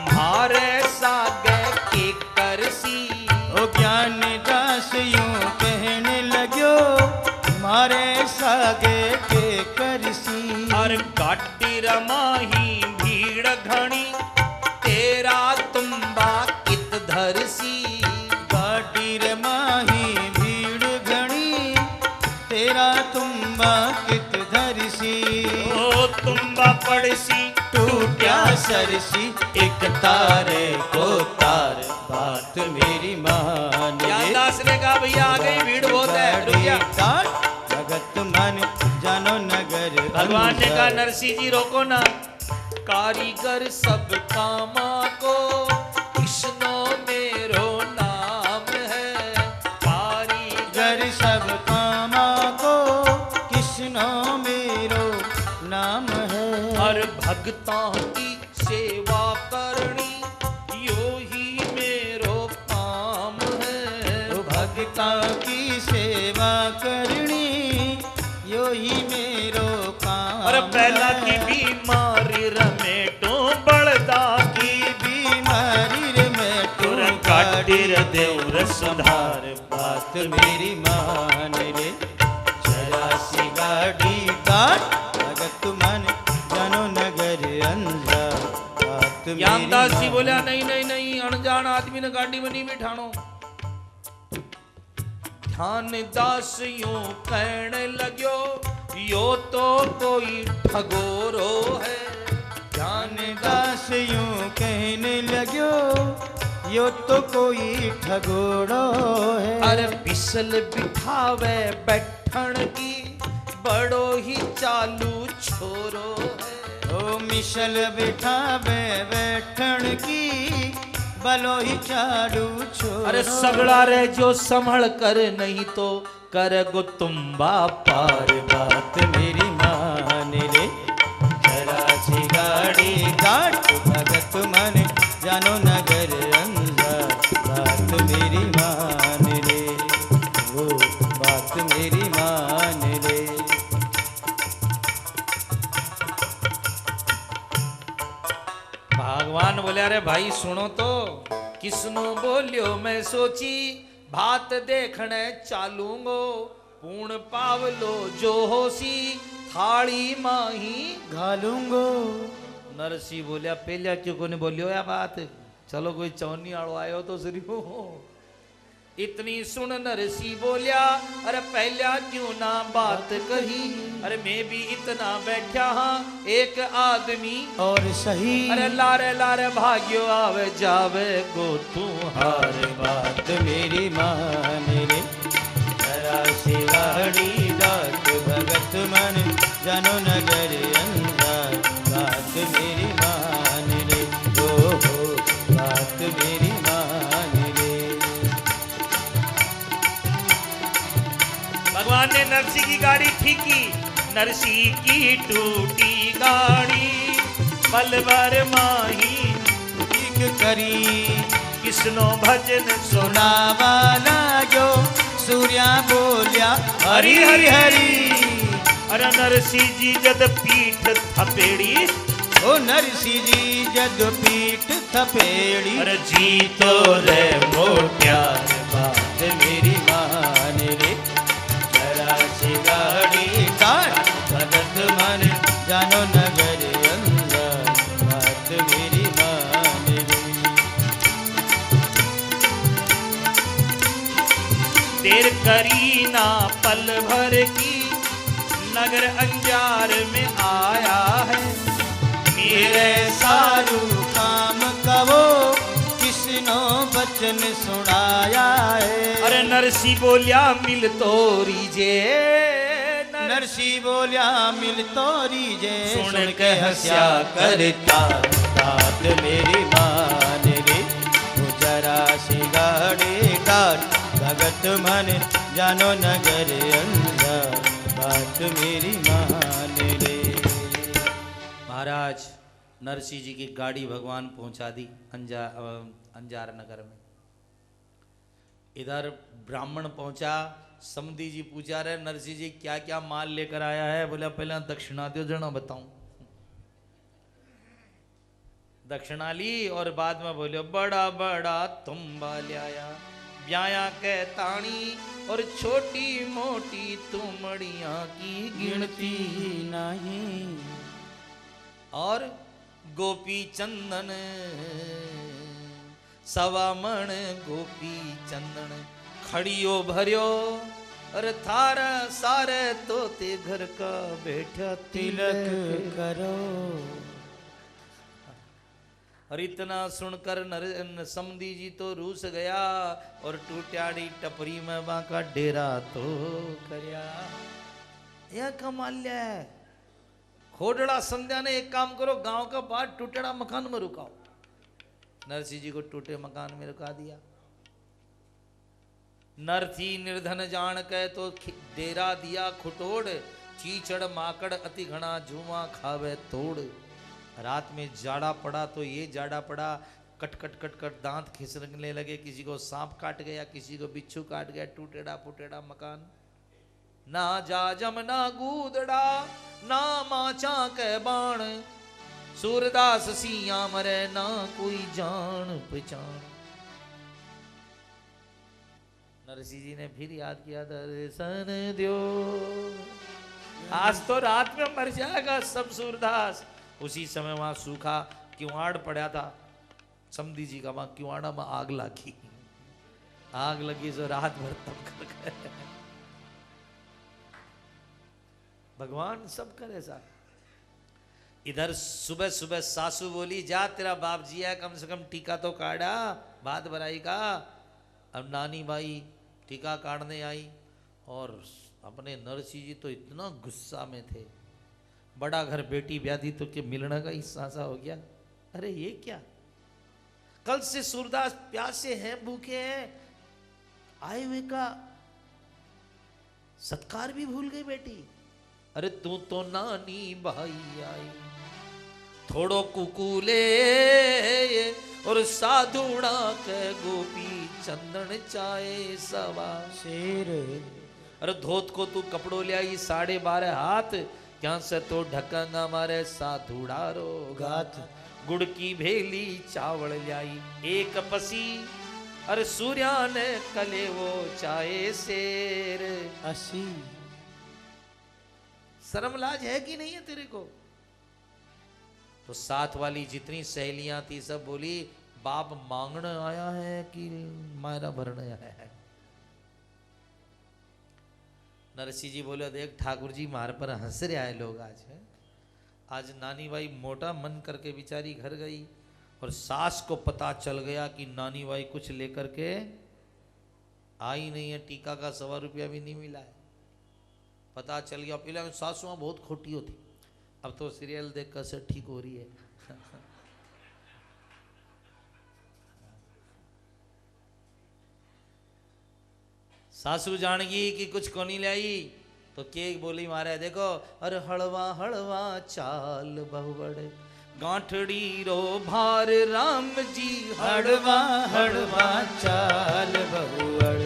मारे सागे के करसी। ओ ज्ञान दास यूं कहने लग्यो मारे सागे के करसी। और गाड़ी रमाही भीड़ घणी तेरा तुम्बा कित धरसी। गाड़ी रमाही भीड़ घणी तेरा तुम्बा कित धरसी। ओ तुम्बा पड़सी टूट्या सरसी एक तारे को तार। बात मेरी मान रे। ज्ञानदास ने कहा भैया आ गई भीड़ बहुत है, रुक जा। भगत मन जानो नगर। भगवान ने कहा नरसिंह जी रोको ना। कारीगर सब कामा को कृष्णो मेरो नाम है। कारीगर सब कामा को कृष्णो मेरो नाम है। और भक्तों की सेवा करनी यो ही मेरो काम है। भक्तों की सेवा करनी यो ही मेरो काम। और पहला की बीमारी रमेटो बड़दा की बीमारी सुधार बात मेरी मान रे। जरा सी गाड़ी काट भगत मन जानो नगर अंजार बात मेरी ज्ञानदास जी मान। बोला नहीं नहीं नहीं, अनजान आदमी ने गाड़ी में नहीं बिठानो। ध्यान दास यूं कहने लग्यो, यो तो कोई ठगोरो है। ध्यान दास यूं कहने लग्यो, यो तो कोई ठगोड़ो है। अरे बिसल बिठावे बैठन की, बड़ो ही चालू छोरो है। ओ मिशल बिठावे बैठन की, बलो ही चालू छोरो। अरे सगड़ा रे जो संभल कर, नहीं तो कर गो तुम्बा पार बात मेरी मान रे। जरा सी गाड़ी काट भगत मन जानो नगर अंजार बात मेरी मान रे। वो बात मेरी मान रे। भगवान बोले अरे भाई सुनो तो, किसनो बोलियो मैं सोची, भात देखने चालूंगो, पूर्ण पावलो जो होसी, थाली माही घालूंगो। नरसी बोलिया पहले क्यों को नहीं बोलियो या बात, चलो कोई चौनी आड़ो आयो तो सरी हो। इतनी सुन नरसी बोलिया, अरे पहला क्यों ना बात कही, अरे मैं भी इतना बैठा हाँ एक आदमी और सही। अरे लारे लारे भाग्यो आवे जावे गो तू हार बात मेरी मान रे। जरा सी गाड़ी डाक भगत मन जानो नगर अंजार बात मेरी मान रे। ओ हो बात मेरी मान रे। भगवान ने नरसी की गाड़ी ठीक की, नरसी की टूटी गाड़ी पल भर माही ठीक करी। किसनो भजन सुना, सुना वाला जो सूर्या बोलिया हरि हरि हरि। अरे नरसी जी जद पीठ थपेड़ी, ओ नरसी जी जद पीठ थपेड़ी। अरे जी तो रे मोट्या बात मेरी मान रे। जरा सी गाड़ी काट भगत मन जानो नगर अंजार बात मेरी मान रे। देर करी ना पल भर की, नगर अंजार में आया है। मेरे सारू काम कवो किसनो बचन सुनाया है। अरे नरसी बोलिया मिल तो रीजे, नरसी बोलिया मिल तोरी जे। सुन के हंस्या करता बात मेरी मान रे। वो जरा सी गाड़ी काट भगत मन जानो नगर अंजार बात मेरी मान रे। महाराज नरसी जी की गाड़ी भगवान पहुंचा दी अंजार नगर में। इधर ब्राह्मण पहुंचा, समधी जी पूछा रहे नरसी जी क्या क्या माल लेकर आया है। बोला पहले दक्षिणा दो जना बताऊं। दक्षिणा ली और बाद में बोले बड़ा बड़ा तुम्बा ले आया, ब्याया के ताणी और छोटी मोटी तुमड़ियां की गिनती नहीं। और गोपी चंदन सवामण गोपी चंदन खड़ियो भरियो। अरे थारा सारे तोते घर का बैठा तिलक करो। और इतना सुनकर समधी जी तो रूस गया और टूट्याड़ी टपरी में बाका डेरा तो करया। यह कमाल है। खोडड़ा संध्या ने एक काम करो, गांव का बाहर टूटेड़ा मकान में रुकाओ। नरसिंह जी को टूटे मकान में रुका दिया। नरथी निर्धन जान के तो डेरा दिया खुटोड़, चीचड़ माकड़ अति घना झूमा खावे तोड़। रात में जाड़ा पड़ा तो ये जाड़ा पड़ा, कट कट कट कट दांत खिसकने लगे, किसी को सांप काट गया, किसी को बिच्छू काट गया। टूटेड़ा फुटेड़ा मकान, ना जाजम ना गूदड़ा ना माचा के बाण, सूरदास सिया मरे ना कोई जान पहचान। नरसिंह जी ने फिर याद किया, दर्शन दो, आज तो रात में मर जाएगा सब सूरदास। उसी समय वहां सूखा किवाड़ पड़ा था समधी जी का, वहां किवाड़ा में आग लगी, आग लगी जो रात भर तप कर गए। भगवान सब करे साथ। इधर सुबह सुबह सासू बोली, जा तेरा बाप जी है, कम से कम टीका तो काटा, बात भराई का। अब नानी बाई टीका काटने आई और अपने नरसिंह जी तो इतना गुस्सा में थे। बड़ा घर बेटी व्याधि तो के मिलने का ही सासा हो गया। अरे ये क्या, कल से सूरदास प्यासे हैं, भूखे हैं, आए हुए का सत्कार भी भूल गई बेटी। अरे तू तो नानी भाई आई, थोड़ो कुकुले और साधुड़ा के गोपी चंदन चाहे सवा शेर। अरे धोत को तू कपड़ो ले आई 12.5 हाथ, क्या से तो ढकंगा मारे साधुड़ा रो गात। गुड़ की भेली चावल लाई एक पसी, अरे सूर्या ने कले वो चाहे शेर असी। शर्म लाज है कि नहीं है तेरे को? तो साथ वाली जितनी सहेलियां थी सब बोली, बाप मांगने आया है कि मायरा भरने आया है? नरसिंह जी बोले, देख ठाकुर जी मार पर हंस रहे आए लोग आज है। आज नानी बाई मोटा मन करके बेचारी घर गई और सास को पता चल गया कि नानी बाई कुछ लेकर के आई नहीं है, टीका का 1.25 रुपया भी नहीं मिला है। पता चल गया। पहले सासुआं बहुत खोटी होती, अब तो सीरियल देख कर से ठीक हो रही है। सासू जान गई कि कुछ को नहीं लाई तो के बोली मारे, देखो अरे हलवा हलवा चाल बहुबड़े गांठड़ी रो भार राम जी, हड़वा हड़वा चाल बहुअड़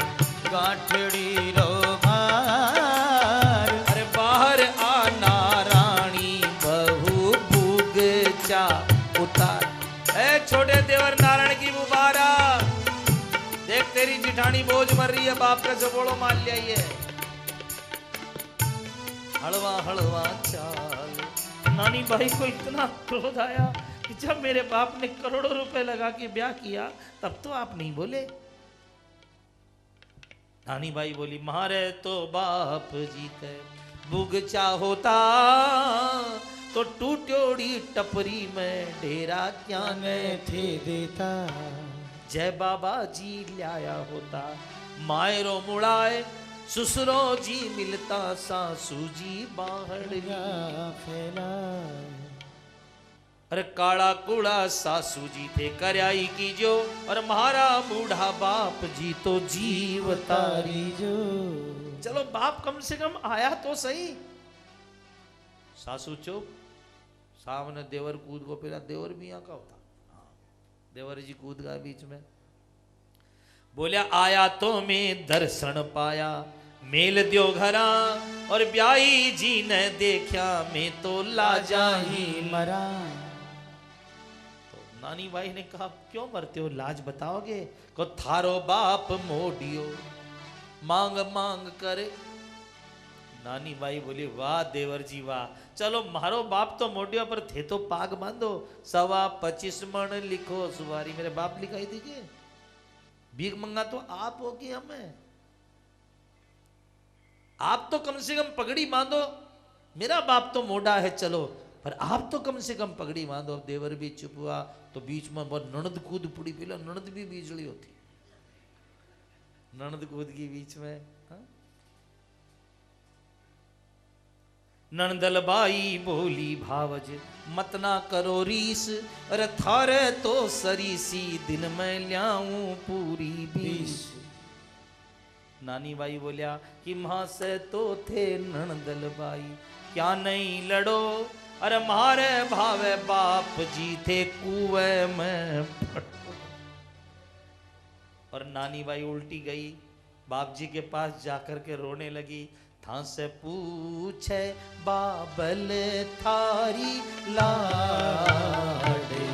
गांठड़ी रो भार। अरे बाहर आना रानी बहू भूग चा उतार। ए छोटे देवर नारायण की मुबारक, देख तेरी जिठानी बोझ मर रही है, बाप का जबोड़ो माल लिया है। हलवा हलवा चाल। नानी भाई को इतना क्रोध आया कि जब मेरे बाप ने करोड़ों रुपए लगा के ब्याह किया तब तो आप नहीं बोले। नानी भाई बोली, मारे तो बाप जीते बुगचा होता, तो टूटोड़ी टपरी में डेरा क्या ने थे देता। जय बाबा जी लाया होता, मायरो मुड़ाए ससुरो जी मिलता, सासू जी बाहर फैला। अरे काला कूड़ा सासू जी थे करयाई की जो, और महारा बूढ़ा बाप जी तो जीव तारी जो। चलो बाप कम से कम आया तो सही। सासू चुप, सामने देवर कूद को, पहला देवर भी यहाँ का होता, देवर जी कूद गया बीच में, बोलिया आया तो मैं दर्शन पाया, मेल द्यो घरा, और ब्याई जी ने देखा मैं तो लाजा ही मरा। तो नानी बाई ने कहा, क्यों मरते हो, लाज बताओगे? को थारो बाप मोडियो मांग मांग करे। नानी बाई बोली, वाह देवर जी वाह, चलो मारो बाप तो मोडियो, पर थे तो पाग बांधो, 25 मन लिखो सुवारी। मेरे बाप लिखाई दीजिए, भीख मंगा तो आप हो कि हमें? आप तो कम से कम पगड़ी बांधो, मेरा बाप तो मोटा है चलो, पर आप तो कम से कम पगड़ी बांधो। अब देवर भी चुप हुआ तो बीच में बहुत ननद कूद पड़ी, पहले ननद भी बिजली होती, ननद कूद की बीच में। हा? नंदल बाई बोली, भावज मत ना करो रीस, अरे थारे तो सरीसी दिन में ल्याऊं पूरी 20। नानी बाई बोलिया कि मां से तो थे नंदल बाई, क्या नहीं लड़ो, अरे मारे भावे बाप जी थे कुएं में पड़ो। और नानी बाई उल्टी गई, बाप जी के पास जाकर के रोने लगी। था से पूछे बाबल थारी लाडली,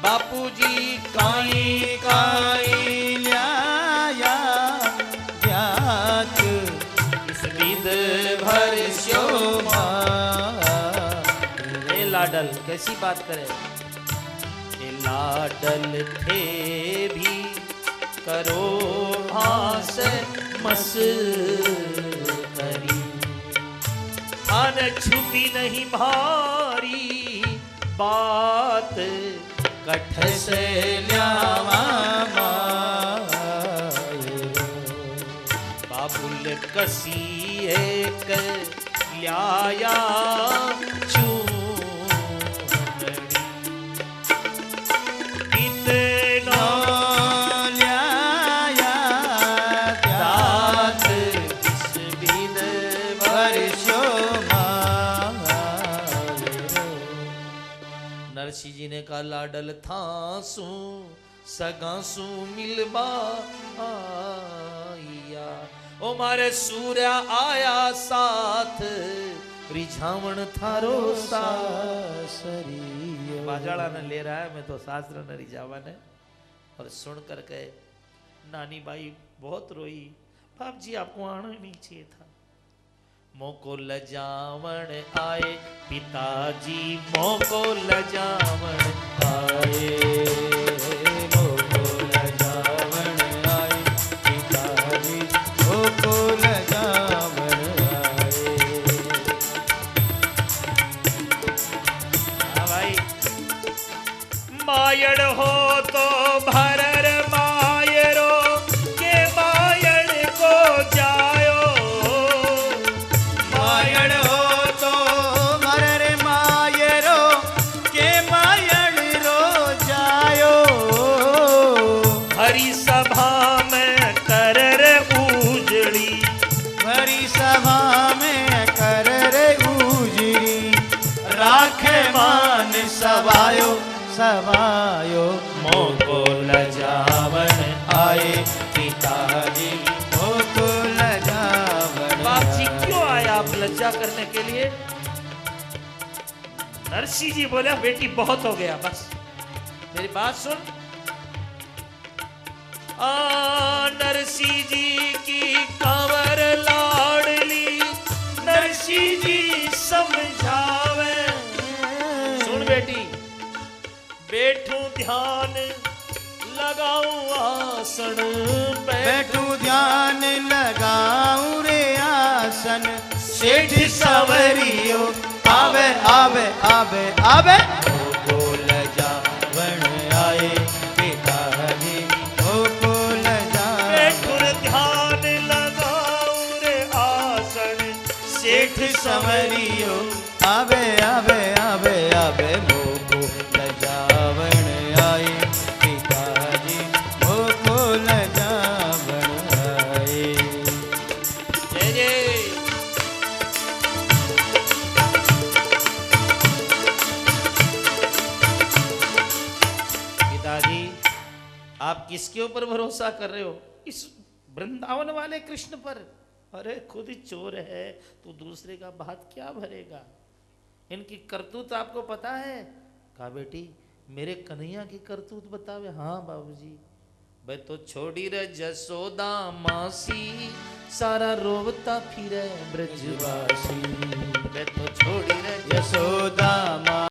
बापूजी काई काई लाया लाडल कैसी बात करे, ये लाडल थे भी करो हास मस करी, आन छुपी नहीं भारी बात, कठ से ल्यावा बाबुल कसी एक ल्याया नरसिंह जी ने कहा लाडल थासू सगासू मिलबा आया, ओ मारे सूर्या आया साथ रिझावण थारो सासरी। बाजाड़ा ने ले रहा है, मैं तो शास्त्र न रिझावन है। और सुन कर के नानी बाई बहुत रोई, बाप जी आपको आना नहीं चाहिए था। मोको लजावण आए पिताजी, मोको लजावण आए, मोको लजावण आए पिताजी, मोको लजावण आए। हाँ भाई, मायड़ हो तो भरर मायरो के मायड़ को जायो, सवायो सवायो मोको लजावन आए पिताजी, मोको लजावन। बाप जी क्यों आए आप लज्जा करने के लिए? नरसिंह जी बोले बेटी बहुत हो गया, बस मेरी बात सुन। नरसिंह जी की कंवर लाडली, नरसिंह जी समझावे। सुन बेटी, बैठू ध्यान लगाऊं आसन पे, बैठू ध्यान लगाऊं रे आसन, सेठ सवरियो आवे आवे आवे आवे, मोको लजावण आए पिताजी, मोको लजावण। बैठू ध्यान लगाऊं रे आसन, सेठ सवरियो आवे आवे आवे आवे, मोको लजावण आए पिताजी, मोको लजावण आए। जय जय। पिताजी आप किसके ऊपर भरोसा कर रहे हो? इस वृंदावन वाले कृष्ण पर। अरे खुद ही चोर है तो दूसरे का बात क्या भरेगा? इनकी करतूत आपको पता है? कहा बेटी मेरे कन्हैया की करतूत बतावे। हाँ बाबूजी। भाई तो छोड़ी रे जसोदा मासी, सारा रोवता फिरे ब्रजवासी। मैं तो छोड़ी रे यशोदा माँ